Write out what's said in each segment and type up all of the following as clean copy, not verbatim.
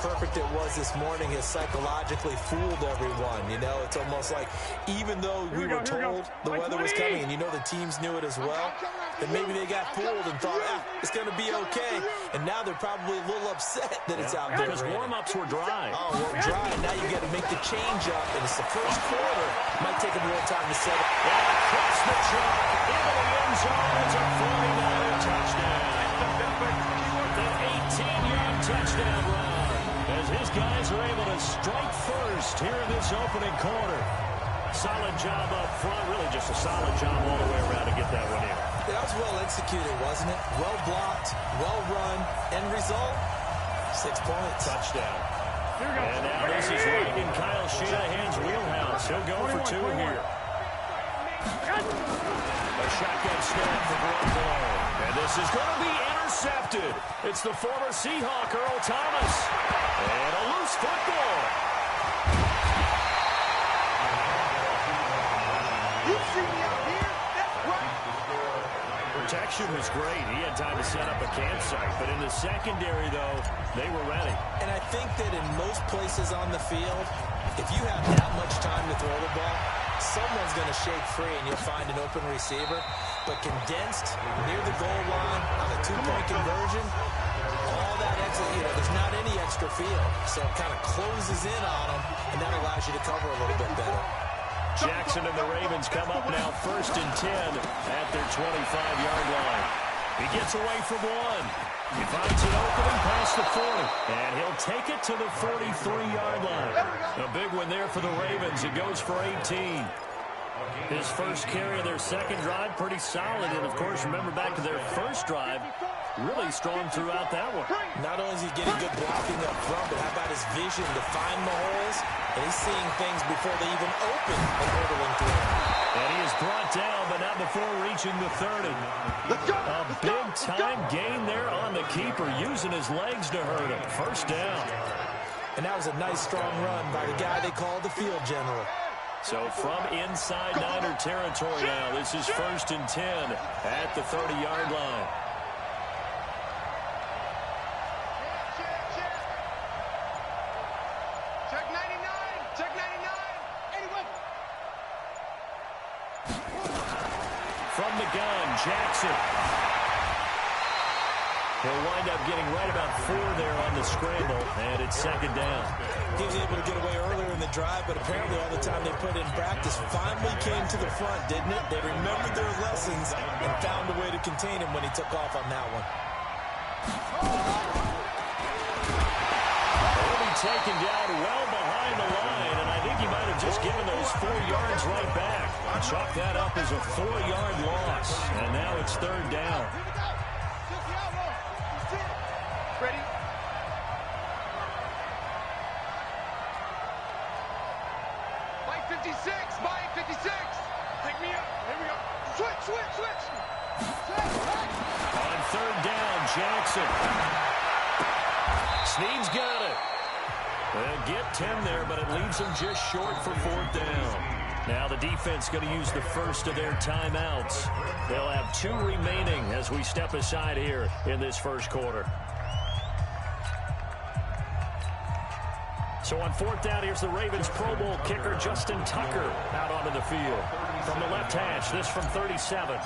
perfect it was this morning has psychologically fooled everyone. You know, it's almost like even though we were told the weather was coming and you know the teams knew it as well, then maybe they got fooled and thought, it's going to be okay. And now they're probably a little upset that it's out there. Because warm-ups were dry. Oh, well, dry. Now you got to make the change up, and it's the first quarter. Might take them a little time to set up. And across the chalk into the end zone. It's a 49er touchdown. The 18-yard touchdown run as his guys are able to strike first here in this opening quarter. Solid job up front. Really just a solid job all the way around to get that one in. That was well executed, wasn't it? Well blocked, well run. End result, 6 points. Touchdown. And now this is right in Kyle Shanahan's wheelhouse. He'll go for 2 here. A shotgun snap for Garoppolo. And this is going to be intercepted. It's the former Seahawk, Earl Thomas. And a loose football. You see me out here? That's right. Protection was great. He had time to set up a campsite. But in the secondary, though, they were ready. And I think that in most places on the field, if you have that much time to throw the ball, someone's going to shake free and you'll find an open receiver. But condensed near the goal line on a 2-point conversion, all that extra, there's not any extra field. So it kind of closes in on them, and that allows you to cover a little bit better. Jackson and the Ravens come up now 1st and 10 at their 25-yard line. He gets away from one. He finds an opening past the 40. And he'll take it to the 43-yard line. A big one there for the Ravens. It goes for 18. His first carry of their second drive, pretty solid. And, of course, remember back to their first drive, really strong throughout that one. Not only is he getting good blocking up front, but how about his vision to find the holes? And he's seeing things before they even open and hurdling through them. And he is brought down, but not before reaching the 30. A big-time gain there on the keeper, using his legs to hurt him. First down. And that was a nice, strong run by the guy they called the field general. So from inside Niner territory now, this is 1st and 10 at the 30-yard line. Check 99. Check 99. Anyone? From the gun, Jackson. He'll wind up getting right about 4 there on the scramble, and it's 2nd down. He was able to get away earlier in the drive, but apparently all the time they put in practice finally came to the front, didn't it? They remembered their lessons and found a way to contain him when he took off on that one. He'll be taken down well behind the line, and I think he might have just given those 4 yards right back. Chalk that up as a 4-yard loss, and now it's 3rd down. Ready? Mike 56. Mike 56. Take me up. Here we go. Switch. On 3rd down, Jackson. Snead's got it. They'll get 10 there, but it leaves them just short for 4th down. Now the defense going to use the first of their timeouts. They'll have 2 remaining as we step aside here in this first quarter. So on 4th down, here's the Ravens Pro Bowl kicker Justin Tucker out onto the field. From the left hash, this from 37.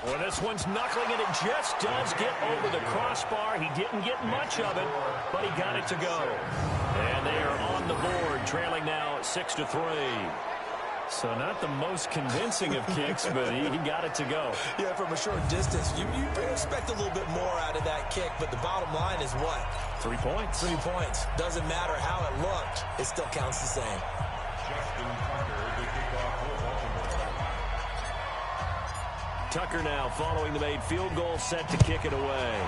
Well, this one's knuckling, and it just does get over the crossbar. He didn't get much of it, but he got it to go. And they are on the board, trailing now 6-3. So not the most convincing of kicks, but he got it to go. Yeah, from a short distance, you expect a little bit more out of that kick, but the bottom line is what? 3 points. 3 points. Doesn't matter how it looked. It still counts the same. Tucker now following the made field goal, set to kick it away.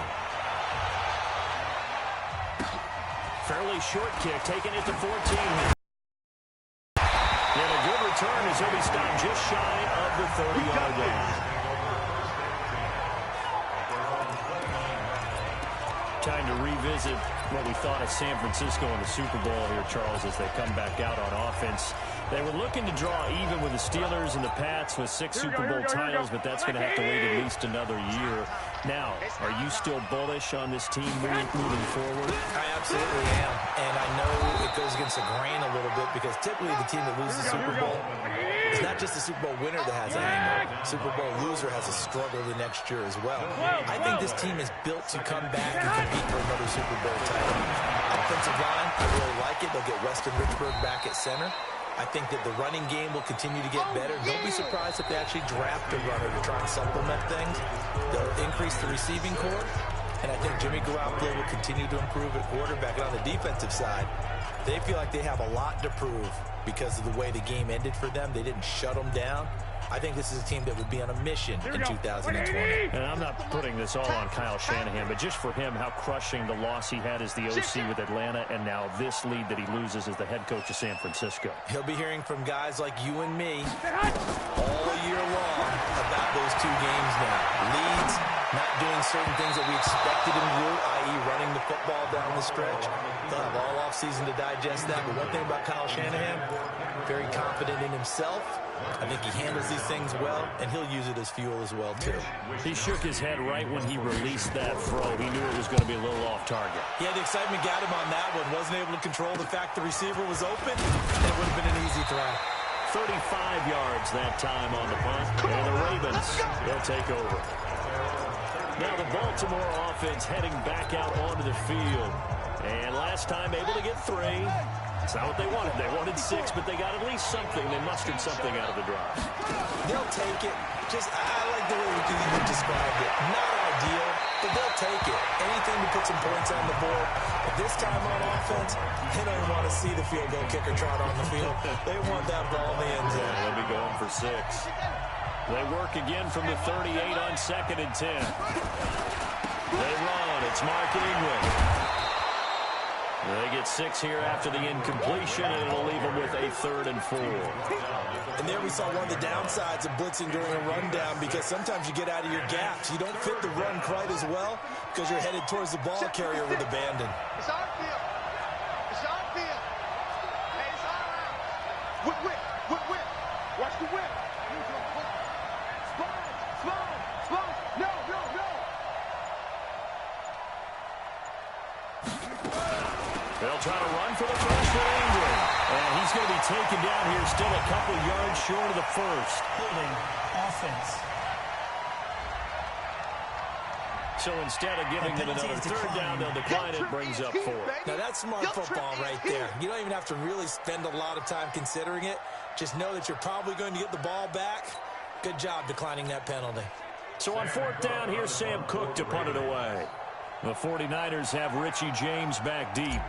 Fairly short kick, taking it to 14. And a good return as he'll be stopped just shy of the 30-yard line. Time to revisit what we thought of San Francisco in the Super Bowl here, Charles, as they come back out on offense. They were looking to draw even with the Steelers and the Pats with 6 Super Bowl titles, but that's going to have to wait at least another year. Now, are you still bullish on this team moving forward? I absolutely am, and I know it goes against the grain a little bit because typically the team that loses the Super Bowl is not just the Super Bowl winner that has a hangover. Super Bowl loser has a struggle the next year as well. I think this team is built to come back and compete for another Super Bowl title. Offensive line, I really like it. They'll get Weston Richburg back at center. I think that the running game will continue to get better. Don't be surprised if they actually draft a runner to try and supplement things. They'll increase the receiving core. And I think Jimmy Garoppolo will continue to improve at quarterback. And on the defensive side, they feel like they have a lot to prove because of the way the game ended for them. They didn't shut them down. I think this is a team that would be on a mission in 2020. And I'm not putting this all on Kyle Shanahan, but just for him, how crushing the loss he had as the OC with Atlanta, and now this lead that he loses as the head coach of San Francisco. He'll be hearing from guys like you and me all year long about those 2 games now. Leads, not doing certain things that we expected him to do, i.e. running the football down the stretch. They'll have all offseason to digest that. But one thing about Kyle Shanahan, very confident in himself. I think he handles these things well, and he'll use it as fuel as well, too. He shook his head right when he released that throw. He knew it was going to be a little off target. Yeah, the excitement got him on that one. Wasn't able to control the fact the receiver was open, and it would have been an easy throw. 35 yards that time on the punt, and the Ravens, they'll take over. Now the Baltimore offense heading back out onto the field. And last time able to get 3. It's not what they wanted. They wanted 6, but they got at least something. They mustered something out of the drive. They'll take it. I like the way you described it. Not ideal, but they'll take it. Anything to put some points on the board. But this time on offense, they don't want to see the field goal kicker trot on the field. They want that ball in the end zone. They'll be going for 6. They work again from the 38 on 2nd and 10. They run. It's Mark Ingram. They get 6 here after the incompletion, and it'll leave them with a 3rd and 4. And there we saw one of the downsides of blitzing during a rundown, because sometimes you get out of your gaps. You don't fit the run quite as well because you're headed towards the ball carrier with abandon. It's our field. It's our field. Hey, it's all right. Whip. Watch the whip. Slide. No. They'll try to run for the first with Ingram. And he's going to be taken down here, still a couple yards short of the first. Holding offense. So instead of giving them another 3rd down, they'll decline it, brings up 4. Now that's smart football right there. You don't even have to really spend a lot of time considering it. Just know that you're probably going to get the ball back. Good job declining that penalty. So on 4th down, here's Sam Cook to punt it away. The 49ers have Richie James back deep.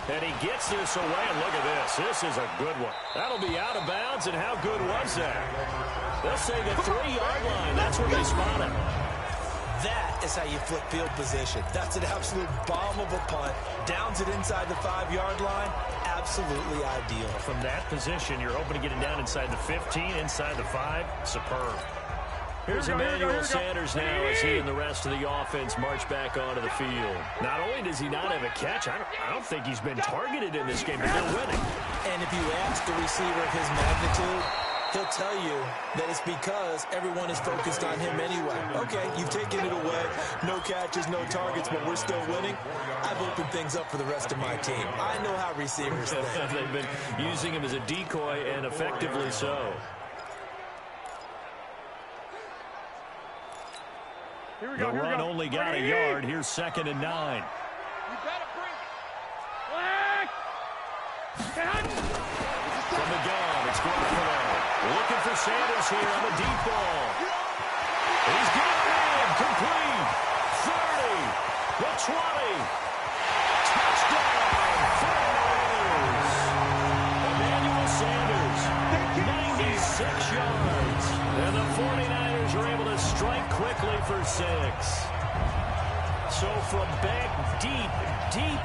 And he gets this away, and look at this. This is a good one. That'll be out of bounds, and how good was that? They'll say the 3-yard line. That's where they spot him. That is how you flip field position. That's an absolute bomb of a punt. Downs it inside the 5-yard line. Absolutely ideal. From that position, you're hoping to get it down inside the 15, inside the 5. Superb. Here's Emmanuel Sanders now as he and the rest of the offense march back onto the field. Not only does he not have a catch, I don't think he's been targeted in this game, but they're winning. And if you ask a receiver of his magnitude, he'll tell you that it's because everyone is focused on him anyway. Okay, you've taken it away. No catches, no targets, but we're still winning. I've opened things up for the rest of my team. I know how receivers think. They've been using him as a decoy, and effectively so. Here we The go. run only got a yard. Here's 2nd and 9. You better bring it. From the gun, it's Garoppolo. Looking for Sanders here on the deep ball. He's got it. Complete. 30. The 20. Touchdown. 49ers. Emmanuel Sanders. 96 yards. And the 49ers are able to strike quickly for 6. So from back deep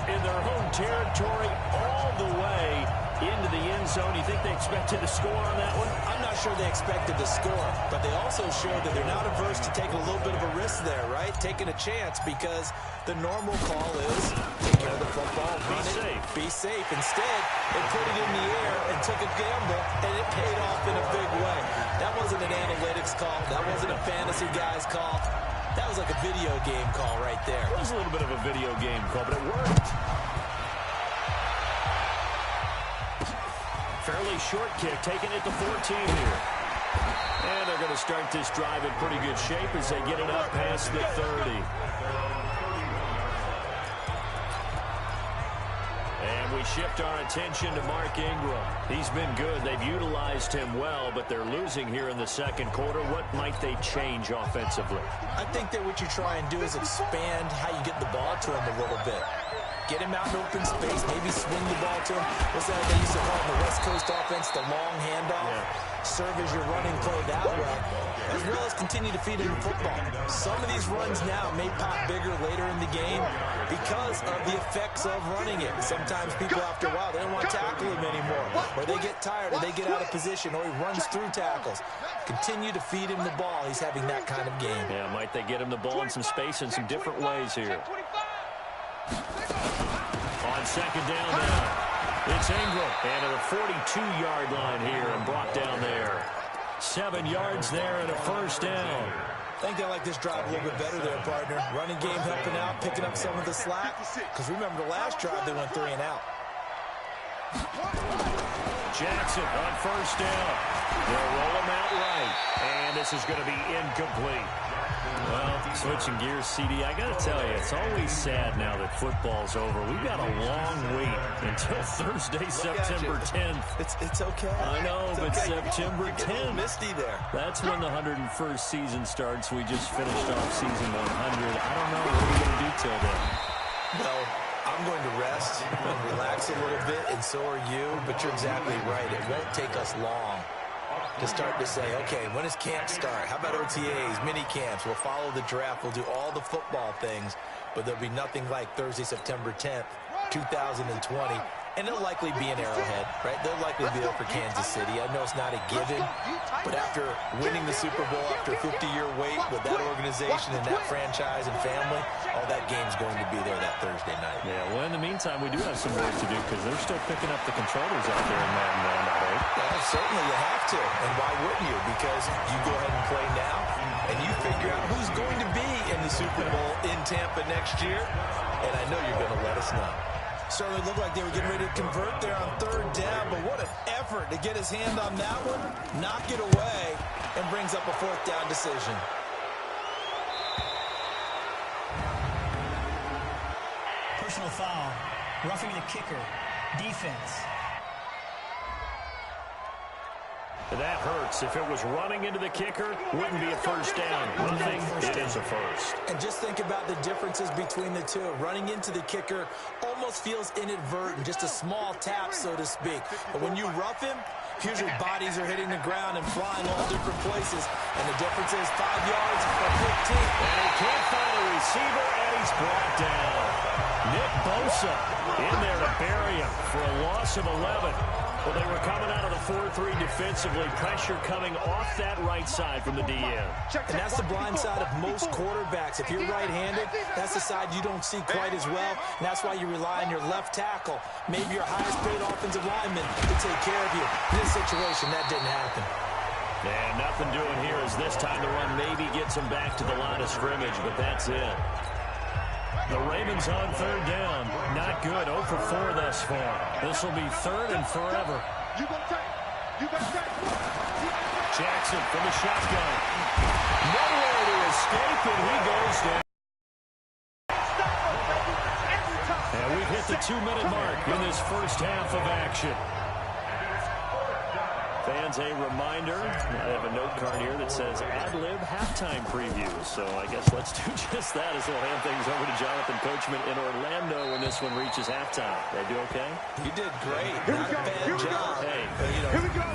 in their home territory all the way into the end zone. You think they expected to score on that one? I'm not sure they expected to score, but they also showed that they're not averse to taking a little bit of a risk there, right? Taking a chance, because the normal call is take care of the football, be safe. Instead, they put it in the air and took a gamble, and it paid off in a big way. That wasn't an analytics call. That wasn't a fantasy guy's call. That was like a video game call right there. It was a little bit of a video game call, but it worked. Fairly short kick, taking it to 14 here. And they're going to start this drive in pretty good shape as they get it up past the 30. And we shift our attention to Mark Ingram. He's been good. They've utilized him well, but they're losing here in the second quarter. What might they change offensively? I think that what you try and do is expand how you get the ball to him a little bit. Get him out in open space, maybe swing the ball to him. What's that they used to call in the West Coast offense, the long handoff? Yeah. Serve as your running play that way, as well as continue to feed him the football. Some of these runs now may pop bigger later in the game because of the effects of running it. Sometimes people, after a while, they don't want to tackle him anymore, or they get tired, or they get out of position, or he runs through tackles. Continue to feed him the ball. He's having that kind of game. Yeah, might they get him the ball in some space in some different ways here. On second down now, it's Ingram. And at the 42-yard line here and brought down there. 7 yards there and a first down. I think they like this drive a little bit better there, partner. Running game helping out, picking up some of the slack. Because remember the last drive, they went 3 and out. Jackson on first down. They'll roll him out right. And this is going to be incomplete. Well, switching gears, CD, I got to tell you, it's always sad now that football's over. We've got a long wait until Thursday, September 10th. It's okay. I know, it's but okay. September 10th. Misty there. That's when the 101st season starts. We just finished off season 100. I don't know. What are we going to do till then? Well, I'm going to rest and relax a little bit, and so are you. But you're exactly right. It won't take us long to start to say, okay, when does camp start? How about OTAs, mini camps? We'll follow the draft. We'll do all the football things, but there'll be nothing like Thursday, September 10th, 2020. And they'll likely be in Arrowhead, right? They'll likely be there for Kansas City. I know it's not a given, but after winning the Super Bowl, after a 50-year wait with that organization and that franchise and family, all that game's going to be there that Thursday night. Yeah, well, in the meantime, we do have some work to do because they're still picking up the controllers out there in Madden land, I hope. Well, certainly you have to, and why wouldn't you? Because you go ahead and play now, and you figure out who's going to be in the Super Bowl in Tampa next year, and I know you're going to let us know. Certainly looked like they were getting ready to convert there on third down, but what an effort to get his hand on that one, knock it away, and brings up a fourth down decision. Personal foul. Roughing the kicker. Defense. That hurts. If it was running into the kicker, wouldn't be a first down. Roughing, it is a first. And just think about the differences between the two. Running into the kicker almost feels inadvertent, just a small tap, so to speak. But when you rough him, usually bodies are hitting the ground and flying all different places. And the difference is 5 yards or 15. And he can't find a receiver, and he's brought down. Nick Bosa in there to bury him for a loss of 11. Well, they were coming out of the 4-3 defensively. Pressure coming off that right side from the DN. And that's the blind side of most quarterbacks. If you're right-handed, that's the side you don't see quite as well. And that's why you rely on your left tackle, maybe your highest-paid offensive lineman, to take care of you. In this situation, that didn't happen. And nothing doing here as this time the run maybe gets him back to the line of scrimmage, but that's it. The Ravens on third down. Not good. 0 for 4 thus far. This will be third and forever. Jackson from the shotgun. Nowhere to escape, and he goes down. And we've hit the 2-minute mark in this first half of action. Fans, a reminder, I have a note card here that says ad-lib halftime preview. So I guess let's do just that as we'll hand things over to Jonathan Coachman in Orlando when this one reaches halftime. Did I do okay? You did great. Not a bad job. Hey,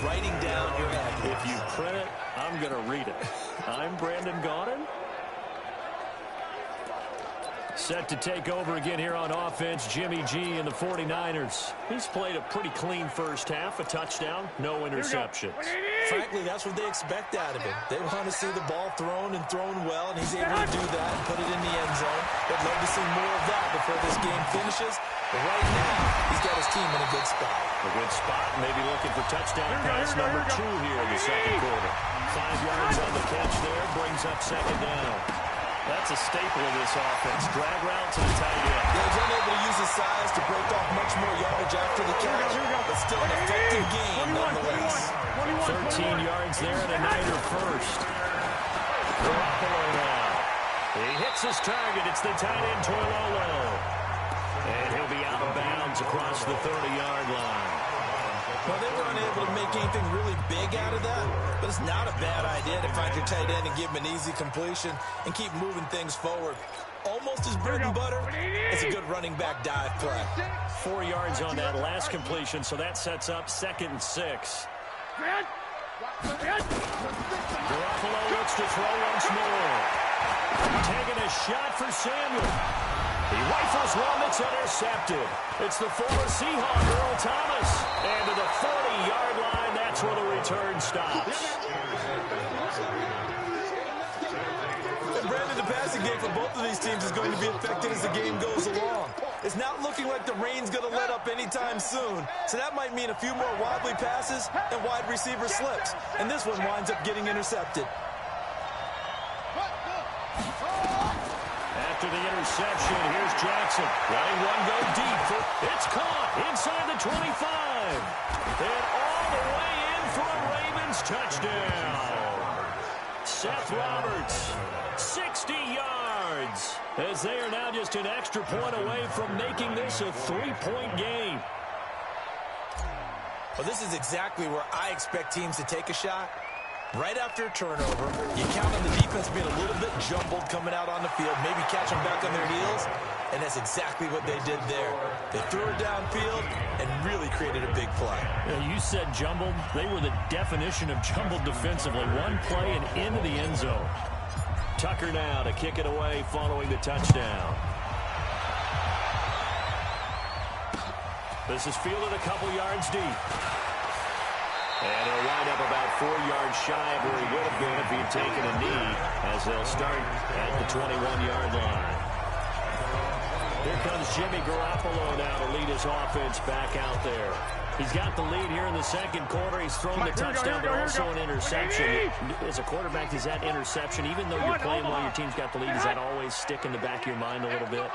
writing down your ad. If you print it, I'm going to read it. I'm Brandon Gaudin. Set to take over again here on offense, Jimmy G and the 49ers. He's played a pretty clean first half, a touchdown, no interceptions. Frankly, that's what they expect out of him. They want to see the ball thrown and thrown well, and he's able to do that and put it in the end zone. They'd love to see more of that before this game finishes. But right now, he's got his team in a good spot. A good spot, maybe looking for touchdown pass number 2 here in the second quarter. 5 yards on the catch there, brings up second down. That's a staple of this offense. Drag route to the tight end. Yeah, he's unable to use his size to break off much more yardage after the catch, but still an effective game nonetheless. 13 yards there and a Niner first. Garoppolo now. He hits his target. It's the tight end, Toilolo. And he'll be out of bounds across the 30-yard line. Well, they were unable to make anything really big out of that, but it's not a bad idea to find your tight end and give him an easy completion and keep moving things forward. Almost as bread and butter as a good running back dive play. 4 yards on that last completion, so that sets up 2nd and 6. Garoppolo looks to throw once more. Taking a shot for Samuel. He rifles one that's intercepted. It's the former Seahawk, Earl Thomas. And to the 40-yard line, that's where the return stops. And Brandon, the passing game for both of these teams is going to be affected as the game goes along. It's not looking like the rain's going to let up anytime soon. So that might mean a few more wobbly passes and wide receiver slips. And this one winds up getting intercepted. After the interception, here's Jackson. Letting one go deep. It's caught inside the 25. And all the way in for a Ravens touchdown. Seth Roberts, 60 yards. As they are now just an extra point away from making this a 3-point game. Well, this is exactly where I expect teams to take a shot. Right after a turnover, you count on the defense being a little bit jumbled coming out on the field, maybe catch them back on their heels, and that's exactly what they did there. They threw it downfield and really created a big play. Yeah, you said jumbled. They were the definition of jumbled defensively. One play and into the end zone. Tucker now to kick it away following the touchdown. This is fielded a couple yards deep. And he'll wind up about 4 yards shy of where he would have been if he had taken a knee, as they'll start at the 21-yard line. Here comes Jimmy Garoppolo now to lead his offense back out there. He's got the lead here in the second quarter. He's thrown the touchdown, but also an interception. As a quarterback, is that interception, even though you're playing while your team's got the lead, does that always stick in the back of your mind a little bit?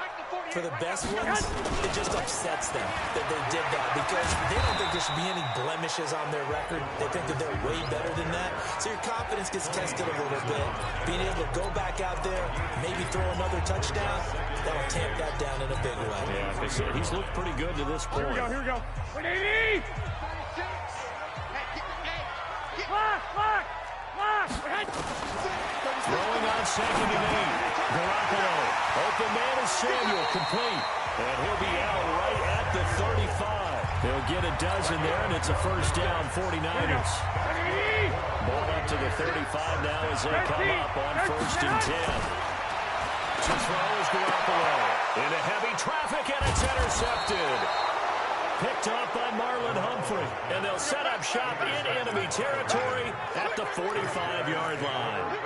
For the best ones, it just upsets them that they did that because they don't think there should be any blemishes on their record. They think that they're way better than that. So your confidence gets tested a little bit. Being able to go back out there, maybe throw another touchdown, that'll tamp that down in a big way. Yeah, like I said, he's looked pretty good to this point. Here we go. 180! Throwing on 2nd and 8. Garoppolo. Open man is Samuel, complete. And he'll be out right at the 35. They'll get a dozen there, and it's a first down, 49ers. Ball up to the 35 now as they come up on 1st and 10. To throw is Garoppolo. Into heavy traffic, and it's intercepted. Picked off by Marlon Humphrey. And they'll set up shop in enemy territory at the 45-yard line.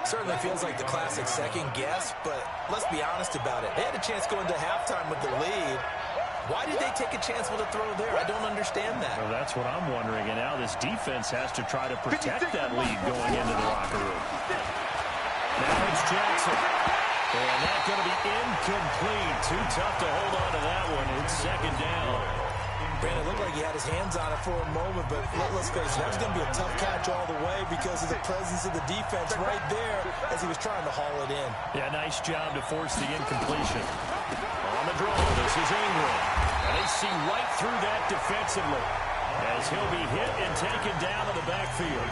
Certainly feels like the classic second guess, but let's be honest about it. They had a chance going to halftime with the lead. Why did they take a chance with a throw there? I don't understand that. Well, that's what I'm wondering. And now this defense has to try to protect that lead going into the locker room. Now it's Jackson. And that's going to be incomplete. Too tough to hold on to that one. It's 2nd down. Brandon, it looked like he had his hands on it for a moment, but let's face it, that was going to be a tough catch all the way because of the presence of the defense right there as he was trying to haul it in. Yeah, nice job to force the incompletion. On the draw, this is Ingram. And they see right through that defensively as he'll be hit and taken down in the backfield.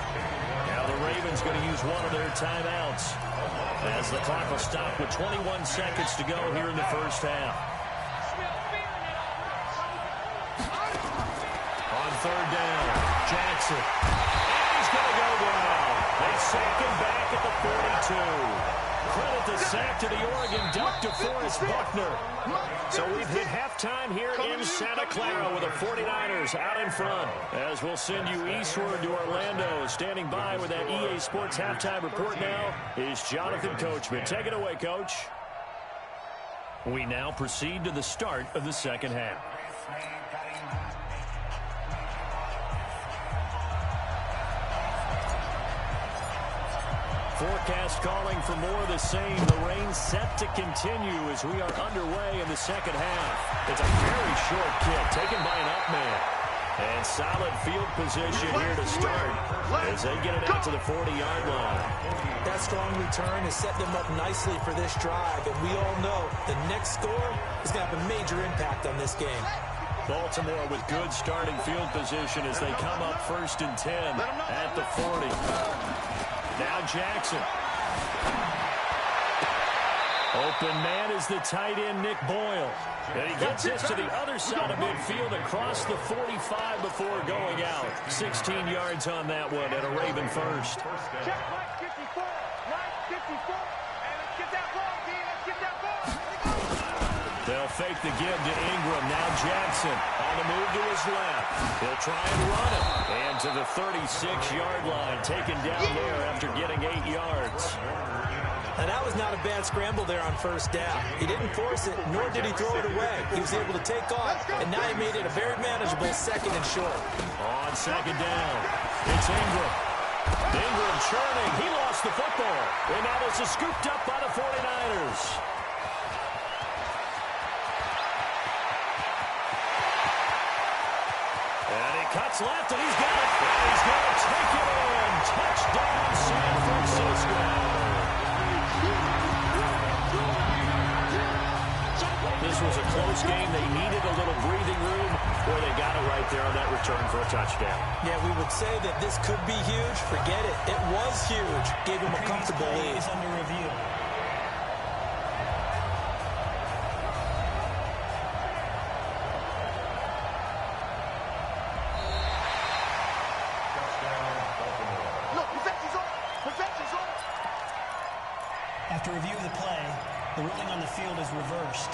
Now the Ravens going to use one of their timeouts as the clock will stop with 21 seconds to go here in the first half. On 3rd down, Jackson. And he's going to go down. They sack him back at the 42. Credit the sack to the Oregon Duck, DeForest Buckner. So we've hit halftime here in Santa Clara with the 49ers out in front. As we'll send you eastward to Orlando. Standing by with that EA Sports halftime report now is Jonathan Coachman. Take it away, Coach. We now proceed to the start of the second half. Forecast calling for more of the same. The rain set to continue as we are underway in the second half. It's a very short kick taken by an up man. And solid field position here to start as they get it out to the 40-yard line. That strong return has set them up nicely for this drive, and we all know the next score is going to have a major impact on this game. Baltimore with good starting field position as they come up 1st and 10 at the 40. Now Jackson. Open man is the tight end, Nick Boyle. And he gets this to the other side of midfield across the 45 before going out. 16 yards on that one and a Raven first. Check right 54. Right 54. And let's get that ball, D. Let's get that ball. They'll fake the give to Ingram. Now Jackson on the move to his left. He'll try and run it. And to the 36-yard line, taken down there after getting 8 yards. And that was not a bad scramble there on first down. He didn't force it, nor did he throw it away. He was able to take off, and now he made it a very manageable 2nd and short. On 2nd down, it's Ingram. Ingram churning. He lost the football. And now this is scooped up by the 49ers. And he cuts left, and he's got it. And he's going to take it in. Touchdown, San Francisco. This was a close game. They needed a little breathing room, where they got it right there on that return for a touchdown. Yeah, we would say that this could be huge. Forget it. It was huge. Gave him a comfortable lead. Is under review. After review of the play, the ruling on the field is reversed.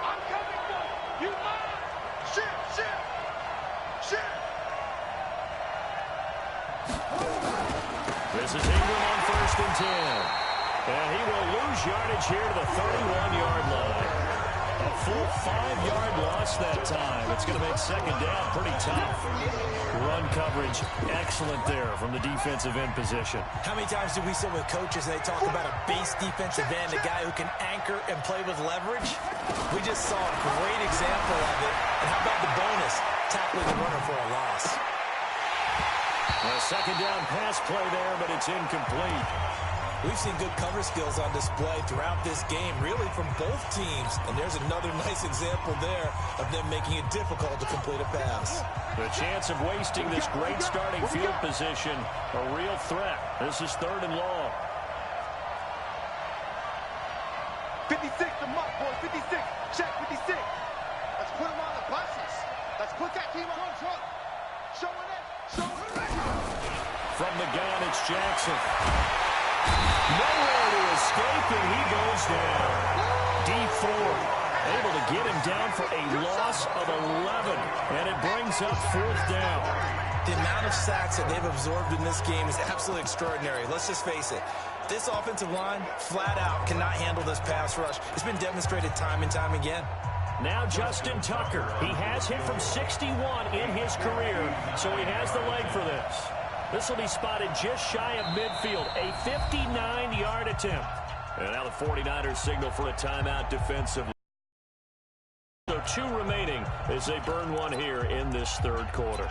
I'm coming for you. You mine. Shit. This is Ingram on 1st and 10. And he will lose yardage here to the 31-yard line. A full 5-yard loss that time. It's going to make 2nd down pretty tough. Run coverage excellent there from the defensive end position. How many times do we sit with coaches and they talk about a base defensive end, a guy who can anchor and play with leverage? We just saw a great example of it. And how about the bonus? Tackling the runner for a loss. A 2nd down pass play there, but it's incomplete. We've seen good cover skills on display throughout this game, really from both teams. And there's another nice example there of them making it difficult to complete a pass. The chance of wasting this great starting field position, a real threat. This is 3rd and long. 56 to Muck, boys. 56. Check 56. Let's put him on the buses. Let's put that team on truck. Showing it. From the gun, it's Jackson. Nowhere to escape, and he goes down. D4 able to get him down for a loss of 11, and it brings up 4th down. The amount of sacks that they've absorbed in this game is absolutely extraordinary. Let's just face it. This offensive line, flat out, cannot handle this pass rush. It's been demonstrated time and time again. Now Justin Tucker. He has hit from 61 in his career, so he has the leg for this. This will be spotted just shy of midfield, a 59-yard attempt. And now the 49ers signal for a timeout defensively. So 2 remaining as they burn one here in this 3rd quarter.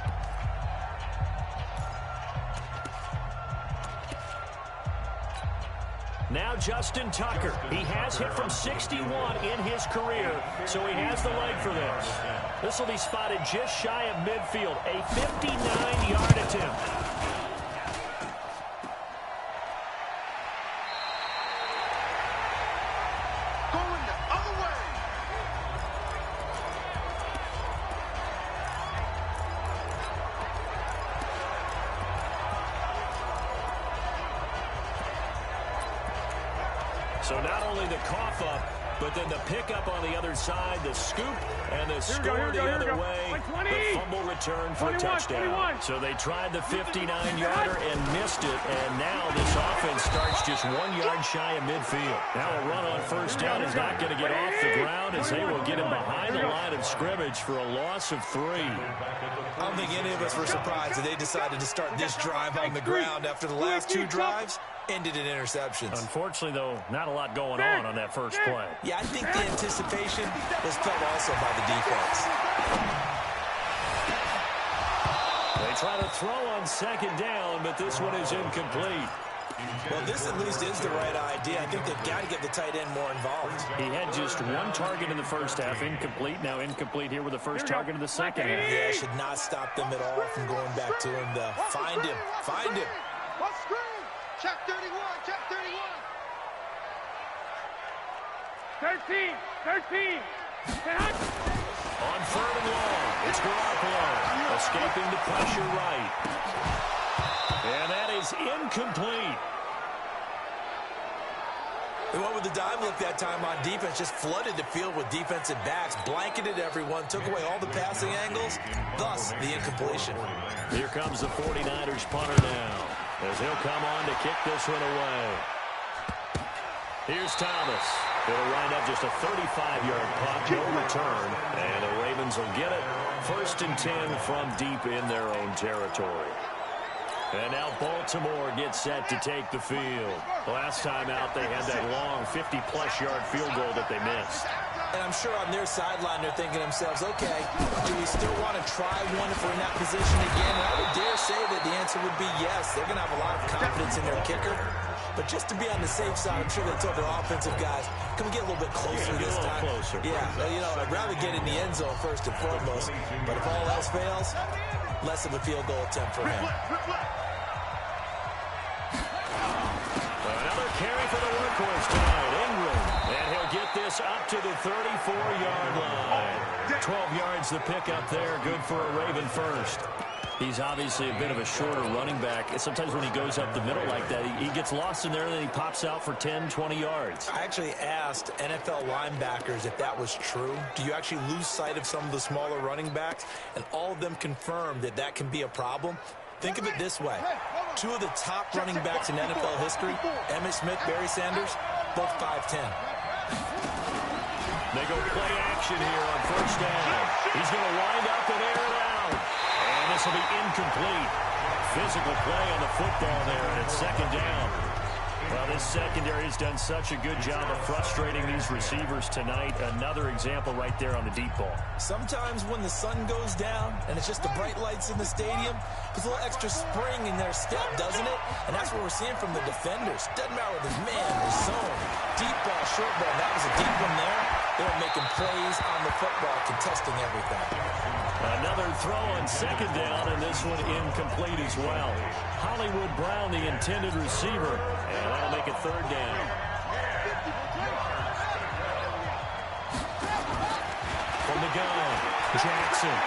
Now Justin Tucker. He has hit from 61 in his career, so he has the leg for this. This will be spotted just shy of midfield, a 59-yard attempt. So not only the cough up, but then the pickup on the other side, the scoop, and the score the other way. The fumble return for a touchdown. So they tried the 59-yarder and missed it, and now this offense starts just 1 yard shy of midfield. Now a run on first down is not going to get off the ground as they will get him behind the line of scrimmage for a loss of 3. I don't think any of us were surprised that they decided to start this drive on the ground after the last 2 drives ended in interceptions. Unfortunately, though, not a lot going on that first play. Yeah, I think the anticipation was felt also by the defense. They try to throw on second down, but this one is incomplete. Well, this at least is the right idea. I think they've got to get the tight end more involved. He had just 1 target in the first half, incomplete. Now incomplete here with the first target in the second half. Yeah, should not stop them at all from going back to him, though. Find him. Find him. What screen? Check 31. Check 31. 13. On 3rd and long, it's Garoppolo escaping the pressure right. And that is incomplete. They went with the dive look that time on defense, just flooded the field with defensive backs, blanketed everyone, took away all the passing angles, thus the incompletion. Here comes the 49ers punter now, as he'll come on to kick this one away. Here's Thomas. It'll wind up just a 35-yard punt, no return, and the Ravens will get it. 1st and 10 from deep in their own territory. And now Baltimore gets set to take the field. Last time out, they had that long 50-plus yard field goal that they missed. And I'm sure on their sideline they're thinking to themselves, okay, do we still want to try one if we're in that position again? And I would dare say that the answer would be yes. They're going to have a lot of confidence in their kicker. But just to be on the safe side, I'm sure they told their offensive guys, can we get a little bit closer this time? Closer. Yeah, you know, I'd rather get in the end zone first and foremost. But if all else fails, less of a field goal attempt for him. Another carry for the workhorse tonight, Ingram. And he'll get this up to the 34-yard line. 12 yards the pickup there, good for a Raven first. He's obviously a bit of a shorter running back. Sometimes when he goes up the middle like that, he gets lost in there and then he pops out for 10, 20 yards. I actually asked NFL linebackers if that was true. Do you actually lose sight of some of the smaller running backs? And all of them confirmed that that can be a problem. Think of it this way. 2 of the top running backs in NFL history, Emmitt Smith, Barry Sanders, both 5'10". They go play action here on first down. He's going to wind up and air it out. And this will be incomplete. Physical play on the football there, and it's second down. Well, this secondary has done such a good job of frustrating these receivers tonight. Another example right there on the deep ball. Sometimes when the sun goes down and it's just the bright lights in the stadium, there's a little extra spring in their step, doesn't it? And that's what we're seeing from the defenders. Doesn't matter whether there's man or zone. Deep ball, short ball. That was a deep one there. They were making plays on the football, contesting everything. Another throw on second down, and this one incomplete as well. Hollywood Brown, the intended receiver, and that'll make it third down. From the gun, Jackson.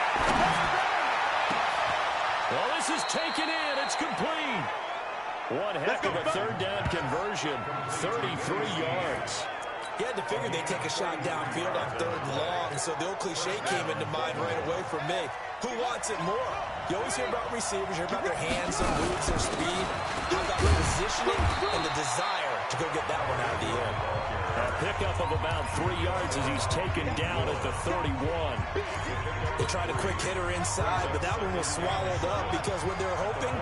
Well, this is taken in. It's complete. One heck of a third down conversion, 33 yards. You had to figure they'd take a shot downfield on 3rd and long, so the old cliche came into mind right away for me. Who wants it more? You always hear about receivers, you hear about their hands, their moves, their speed. How about the positioning and the desire to go get that one out of the air? A pickup of about 3 yards as he's taken down at the 31. They tried a quick hitter inside, but that one was swallowed up because what they're hoping,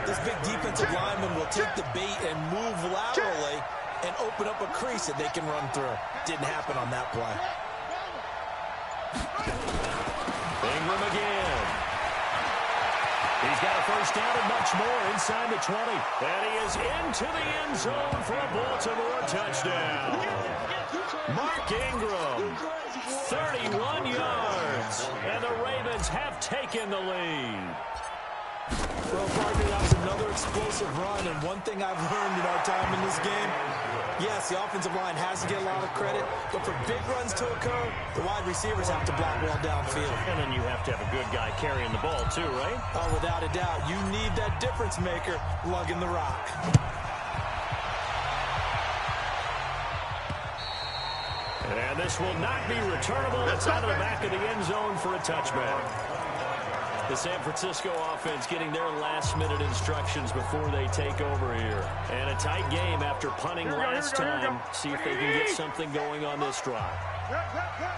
this big defensive lineman will take the bait and move laterally and open up a crease that they can run through. Didn't happen on that play. Ingram again. He's got a first down and much more inside the 20. And he is into the end zone for a Baltimore touchdown. Mark Ingram, 31 yards. And the Ravens have taken the lead. Well, partner, that was another explosive run, and one thing I've learned in our time in this game, yes, the offensive line has to get a lot of credit, but for big runs to occur, the wide receivers have to block well downfield. And then you have to have a good guy carrying the ball too, right? Oh, without a doubt. You need that difference maker lugging the rock. this will not be returnable. It's out of the back of the end zone for a touchback. The San Francisco offense getting their last-minute instructions before they take over here. And a tight game after punting last time. See if they can get something going on this drive.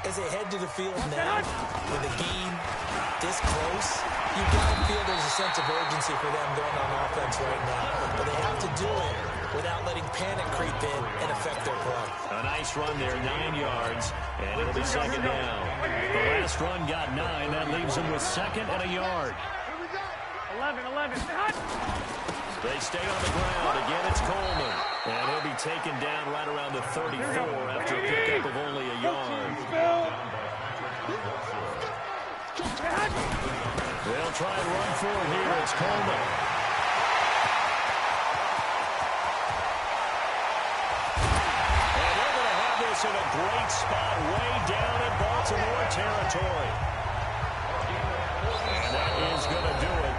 As they head to the field now, with a game this close, you got to feel there's a sense of urgency for them going on offense right now. But they have to do it without letting panic creep in and affect their play. A nice run there, 9 yards, and it'll be second down. The last run got 9. That leaves them with second and a yard. 11. They stay on the ground. Again, it's Coleman. And he'll be taken down right around the 34 after a pickup of only a yard. They'll try and run for it here. It's Coleman. And they're going to have this in a great spot way down in Baltimore territory. And that is going to do it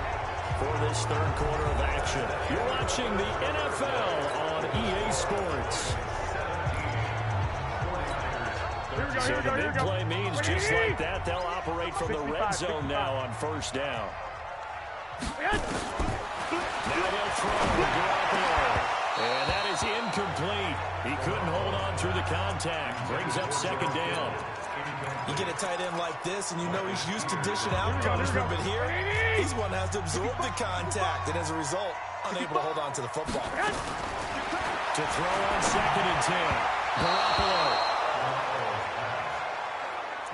for this third quarter of action. You're watching the NFL on EA Sports. So the big play means just like that, they'll operate from the red zone now on first down. Now they'll throw Garoppolo. And that is incomplete. He couldn't hold on through the contact. Brings up second down. You get a tight end like this, and you know he's used to dishing out punishment, but here, he's one that has to absorb the contact, and as a result, unable to hold on to the football. To throw on second and 10. Garoppolo.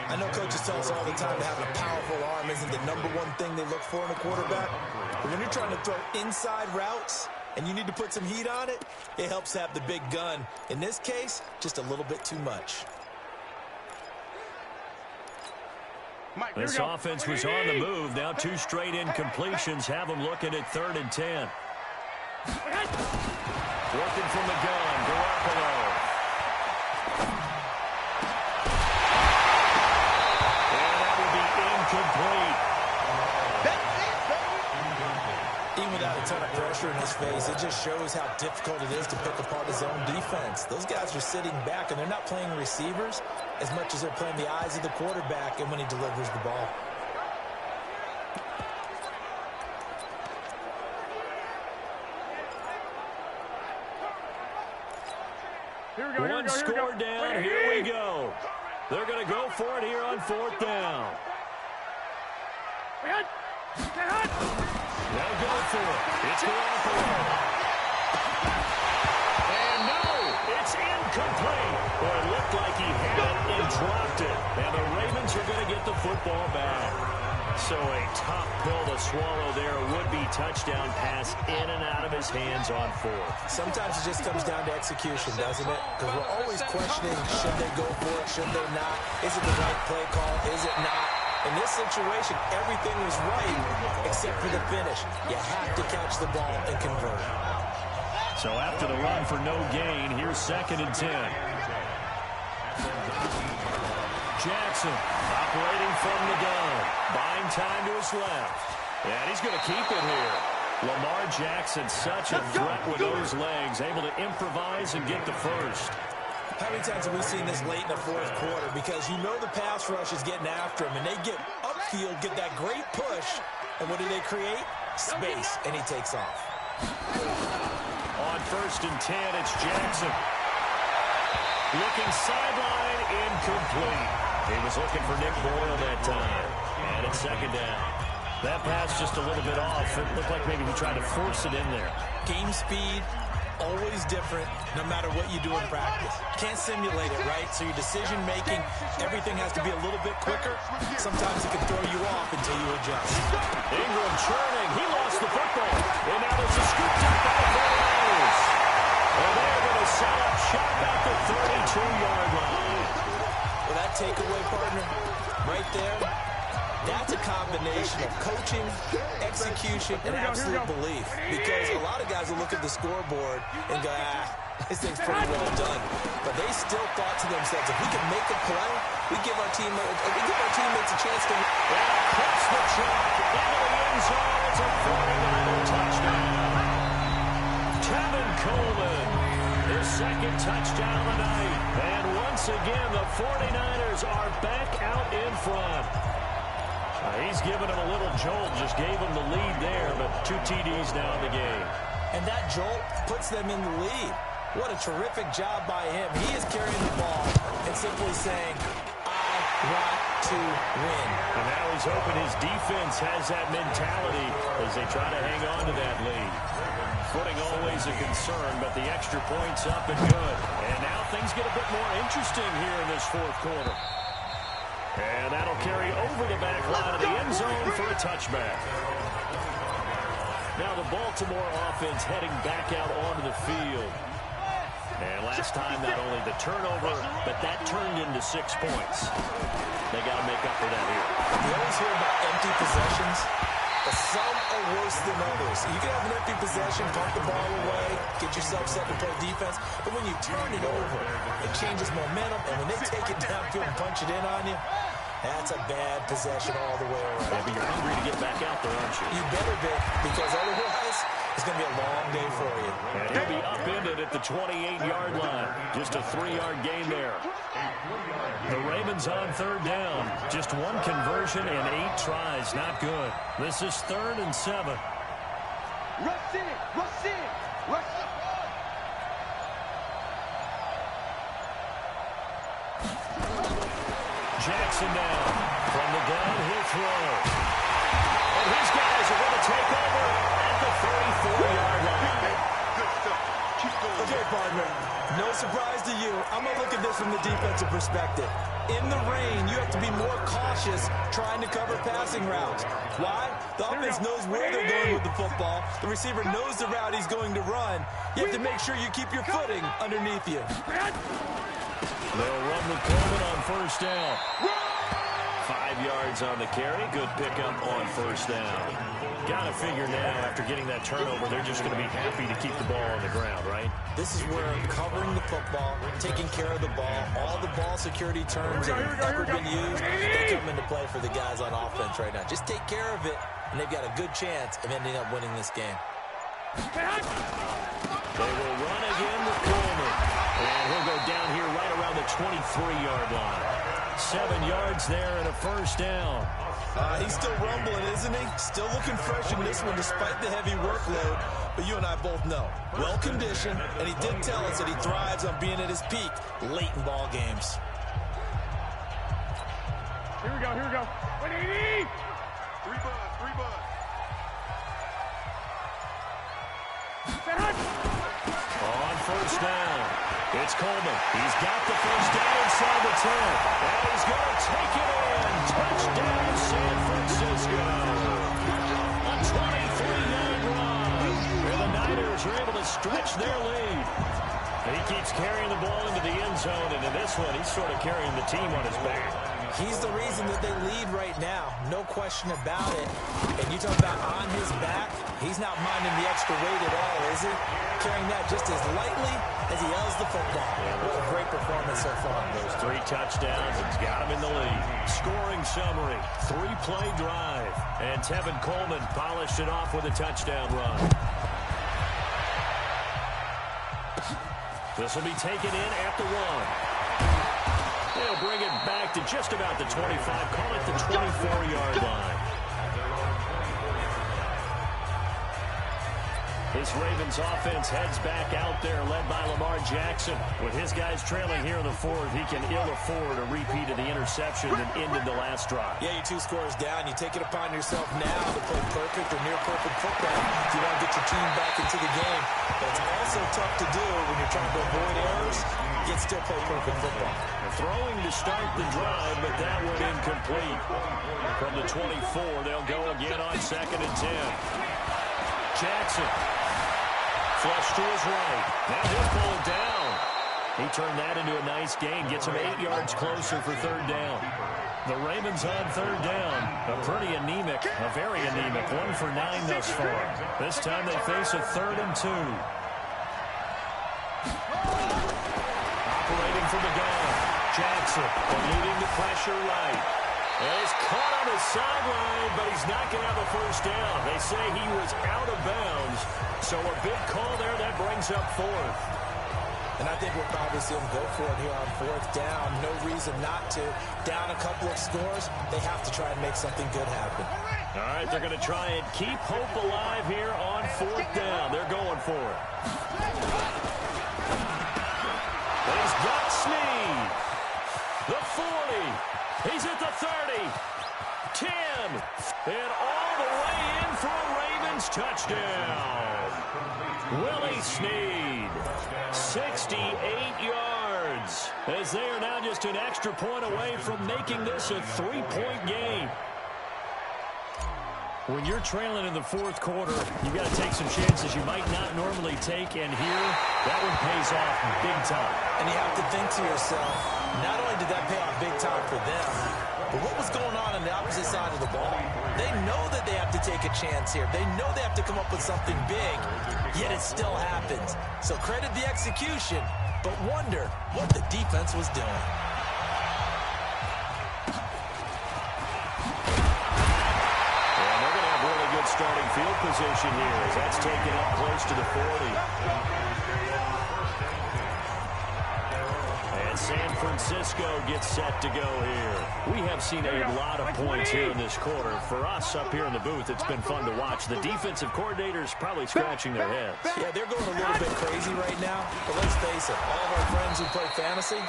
I know coaches tell us all the time that having a powerful arm isn't the number one thing they look for in a quarterback, but when you're trying to throw inside routes and you need to put some heat on it, it helps have the big gun. In this case, just a little bit too much. This offense was on the move. Now 2 straight incompletions have them looking at 3rd and 10. Working from the gun, Garoppolo. And that will be incomplete. Even without a ton of pressure in his face, it just shows how difficult it is to pick apart his own defense. Those guys are sitting back, and they're not playing receivers as much as they're playing the eyes of the quarterback and when he delivers the ball. One score down. Here we go. They're going to go for it here on 4th down. They'll go for it. It's Garoppolo. And no, it's incomplete. Well, it looked like he had it and dropped it. And the Ravens are going to get the football back. So a tough pill to swallow there. A would-be touchdown pass in and out of his hands on 4th. Sometimes it just comes down to execution, doesn't it? Because we're always questioning, should they go for it, should they not? Is it the right play call? Is it not? In this situation, everything was right except for the finish. You have to catch the ball and convert. So after the run for no gain, here's 2nd and 10. Jackson operating from the gun, buying time to his left. And he's going to keep it here. Lamar Jackson, such a threat with those legs, able to improvise and get the first. How many times have we seen this late in the 4th quarter? Because you know the pass rush is getting after him, and they get upfield, get that great push, and what do they create? Space, and he takes off. On 1st and 10, it's Jackson. Looking sideline, incomplete. He was looking for Nick Boyle that time. And it's 2nd down. That pass just a little bit off. It looked like maybe he tried to force it in there. Game speed, always different, no matter what you do in practice. Can't simulate it, right? So your decision-making, everything has to be a little bit quicker. Sometimes it can throw you off until you adjust. Ingram churning. He lost the football. And now there's a scoop down by the 49ers. And they're going to set up shop at the 32-yard line. Well, that takeaway, partner, right there, that's a combination of coaching, execution, and absolute belief. Because a lot of guys will look at the scoreboard and go, this thing's pretty well done. But they still thought to themselves, if we can make a play, we give our teammates a chance to win. And across the track, into the end zone, it's a 49er touchdown. Tevin Coleman, his second touchdown of the night. And once again, the 49ers are back out in front. He's given him a little jolt, just gave him the lead there, but 2 TDs now in the game. And that jolt puts them in the lead. What a terrific job by him. He is carrying the ball and simply saying, I want to win. And now he's hoping his defense has that mentality as they try to hang on to that lead. Footing always a concern, but the extra point's up and good. And now things get a bit more interesting here in this fourth quarter. And that'll carry over the back line of the end zone for a touchback. Now the Baltimore offense heading back out onto the field. And last time, not only the turnover, but that turned into 6 points. They got to make up for that here. You always hear about empty possessions, but some are worse than others. You can have an empty possession, pump the ball away, get yourself set to play defense, but when you turn it over, it changes momentum, and when they take it downfield and punch it in on you, that's a bad possession all the way around. Yeah, but you're hungry to get back out there, aren't you? You better be, because otherwise, it's going to be a long day for you. And he'll be upended at the 28-yard line. Just a 3-yard gain there. The Ravens on third down. Just 1 conversion and 8 tries. Not good. This is 3rd and 7. Rush in, rush in, rush in. Jackson down. From the gun, he'll throw. And his guys are going to take over at the 34-yard line. Good stuff. Keep going. Okay, partner, no surprise to you. I'm going to look at this from the defensive perspective. In the rain, you have to be more cautious trying to cover passing routes. Why? The offense knows where they're going with the football. The receiver knows the route he's going to run. You have to make sure you keep your footing underneath you. They'll run with Coleman on first down. 5 yards on the carry. Good pickup on first down. Got to figure now, after getting that turnover, they're just going to be happy to keep the ball on the ground, right? This is where covering the football, taking care of the ball, all the ball security terms that have ever been used, they come into play for the guys on offense right now. Just take care of it, and they've got a good chance of ending up winning this game. They will run again with Coleman. And he'll go down here right around the 23-yard line. 7 yards there and a first down. He's still rumbling, isn't he? Still looking fresh in this one despite the heavy workload. But you and I both know, well-conditioned, and he did tell us that he thrives on being at his peak late in ball games. Here we go, here we go. 180! 3 buds, 3 buds. On first down, it's Coleman. He's got the first down inside the 10. And he's going to take it in. Touchdown, San Francisco. A 23-yard run. And the Niners are able to stretch their lead. He keeps carrying the ball into the end zone. And in this one, he's sort of carrying the team on his back. He's the reason that they lead right now. No question about it. And you talk about on his back, he's not minding the extra weight at all, is he? Carrying that just as lightly as he has the football. What a great performance so far. Those 3 touchdowns, it's got him in the lead. Scoring summary, 3-play drive. And Tevin Coleman polished it off with a touchdown run. This will be taken in at the 1. They'll bring it back to just about the 25, call it the 24-yard line. This Ravens offense heads back out there, led by Lamar Jackson. With his guys trailing here in the 4th, he can ill afford a repeat of the interception that ended the last drive. Yeah, you're 2 scores down. You take it upon yourself now to play perfect or near-perfect football if you want to get your team back into the game. But it's also tough to do when you're trying to avoid errors, yet still play perfect football. Throwing to start the drive, but that one incomplete. From the 24, they'll go again on 2nd and 10. Jackson. Flush to his right. Now he'll pull it down. He turned that into a nice gain. Gets him 8 yards closer for 3rd down. The Ravens on 3rd down. A pretty anemic, a very anemic. 1 for 9 thus far. This time they face a 3rd and 2. Operating from the gun. Jackson leading the pressure right. And he's caught on the sideline, but he's not going to have a first down. They say he was out of bounds. So a big call there that brings up 4th. And I think we'll probably see them go for it here on fourth down. No reason not to. Down a couple of scores, they have to try and make something good happen. All right, they're going to try and keep hope alive here on fourth down. They're going for it. He's got Snead. The 40. He's at the 30. 10. And all the way in for a Ravens touchdown. Willie Snead. 68 yards. As they are now just an extra point away from making this a 3-point game. When you're trailing in the fourth quarter, you've got to take some chances you might not normally take, and here, that one pays off big time. And you have to think to yourself, not only did that pay off big time for them, but what was going on the opposite side of the ball? They know that they have to take a chance here. They know they have to come up with something big, yet it still happens. So credit the execution, but wonder what the defense was doing. Starting field position here as that's taken up close to the 40. And San Francisco gets set to go here. We have seen a lot of points here in this quarter. For us up here in the booth, it's been fun to watch. The defensive coordinators probably scratching their heads. Yeah, they're going a little bit crazy right now. But let's face it, all of our friends who play fantasy,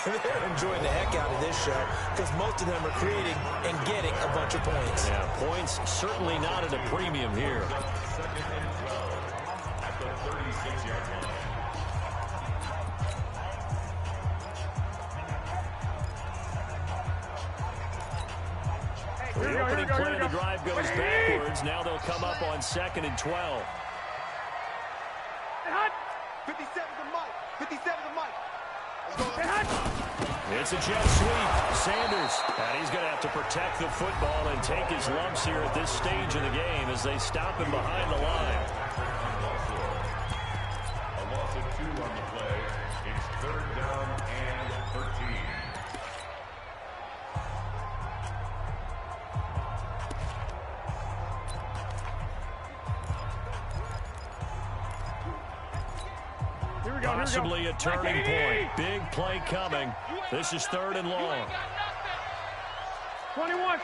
they're enjoying the heck out of this show because most of them are creating and getting a bunch of points. Yeah, points certainly not at a premium here. The opening play of the drive goes backwards. Now they'll come up on 2nd and 12. 57 to Mike. 57 to Mike. It's a jet sweep. Sanders. And he's going to have to protect the football and take his lumps here at this stage of the game as they stop him behind the line. A loss of 2 on the play. It's 3rd down and 13. Possibly a turning point. Big play coming. This is 3rd and long. 21.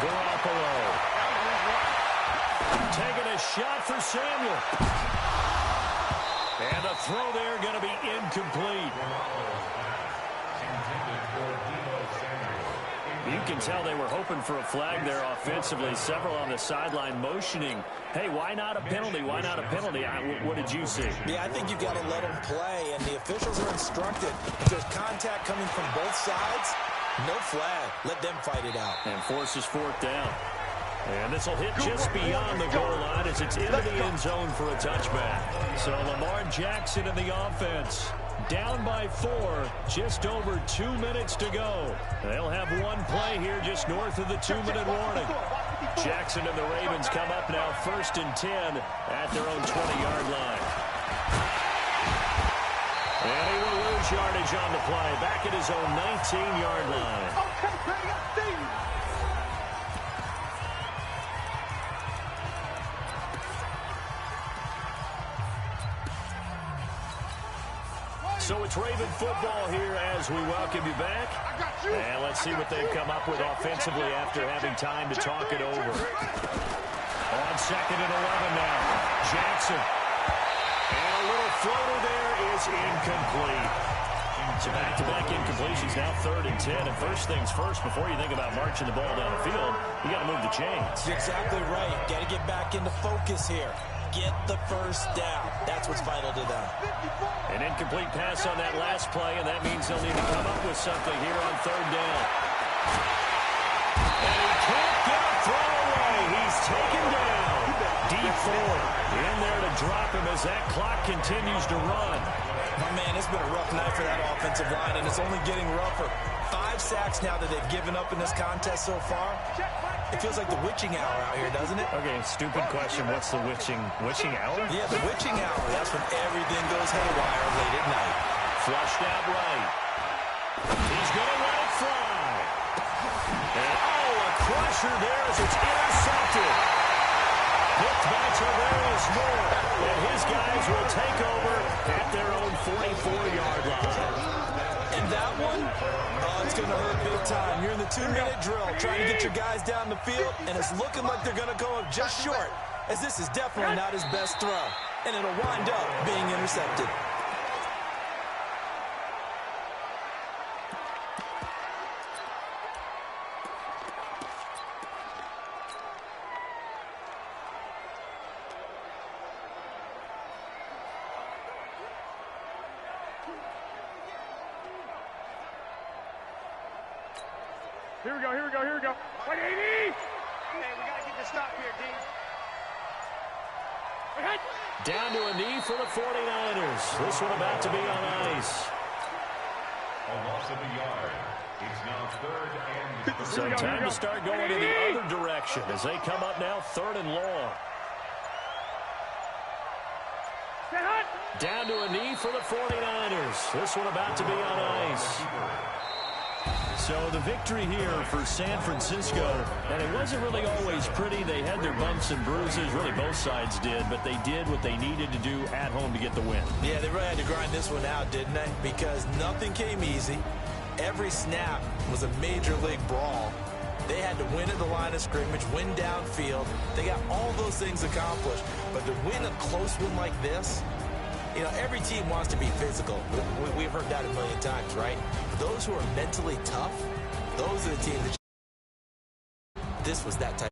Garoppolo. Taking a shot for Samuel. And the throw there going to be incomplete. You can tell they were hoping for a flag there offensively. Several on the sideline motioning. Hey, why not a penalty? Why not a penalty? What did you see? Yeah, I think you've got to let them play, and the officials are instructed. If there's contact coming from both sides, no flag. Let them fight it out. And forces 4th down. And this will hit just beyond the goal line as it's into the end zone for a touchback. So Lamar Jackson in the offense. Down by 4, just over 2 minutes to go. They'll have one play here just north of the 2-minute warning. Jackson and the Ravens come up now 1st and 10 at their own 20-yard line. And he will lose yardage on the play, back at his own 19-yard line. So it's Raven football here as we welcome you back. And let's see what they've come up with offensively after having time to talk it over. On 2nd and 11 now. Jackson. And a little floater there is incomplete. So back-to-back incompletions, now 3rd and 10. And first things first, before you think about marching the ball down the field, you got to move the chains. You're exactly right. Got to get back into focus here. Get the first down. That's what's vital to them. An incomplete pass on that last play, and that means they'll need to come up with something here on 3rd down. And he can't get a throw away. He's taken down. D4 in there to drop him as that clock continues to run. My man, it's been a rough night for that offensive line, and it's only getting rougher. 5 sacks now that they've given up in this contest so far. It feels like the witching hour out here, doesn't it? Okay, stupid question. What's the witching hour? Yeah, the witching hour. That's when everything goes haywire late at night. Flushed out right. He's going to let it fly. And, a crusher there as it's intercepted. Picked by Tavarius Moore. And his guys will take over at their own 44-yard line. And that one, oh, it's going to hurt big time. You're in the 2-minute drill trying to get your guys down the field, and it's looking like they're going to go up just short, as this is definitely not his best throw. And it'll wind up being intercepted. Here we go, here we go, here we go. 180! Hey, we got to get the stop here, D. Down to a knee for the 49ers. This one about to be on ice. A loss of a yard. It's now 3rd and So time to start going in the other direction as they come up now 3rd and long. Down to a knee for the 49ers. This one about to be on ice. So the victory here for San Francisco, and it wasn't really always pretty. They had their bumps and bruises, really both sides did, but they did what they needed to do at home to get the win. Yeah, they really had to grind this one out, didn't they? Because nothing came easy. Every snap was a major league brawl. They had to win at the line of scrimmage, win downfield. They got all those things accomplished. But to win a close win like this, you know, every team wants to be physical. We've heard that a million times, right? Those who are mentally tough, those are the teams that this was that type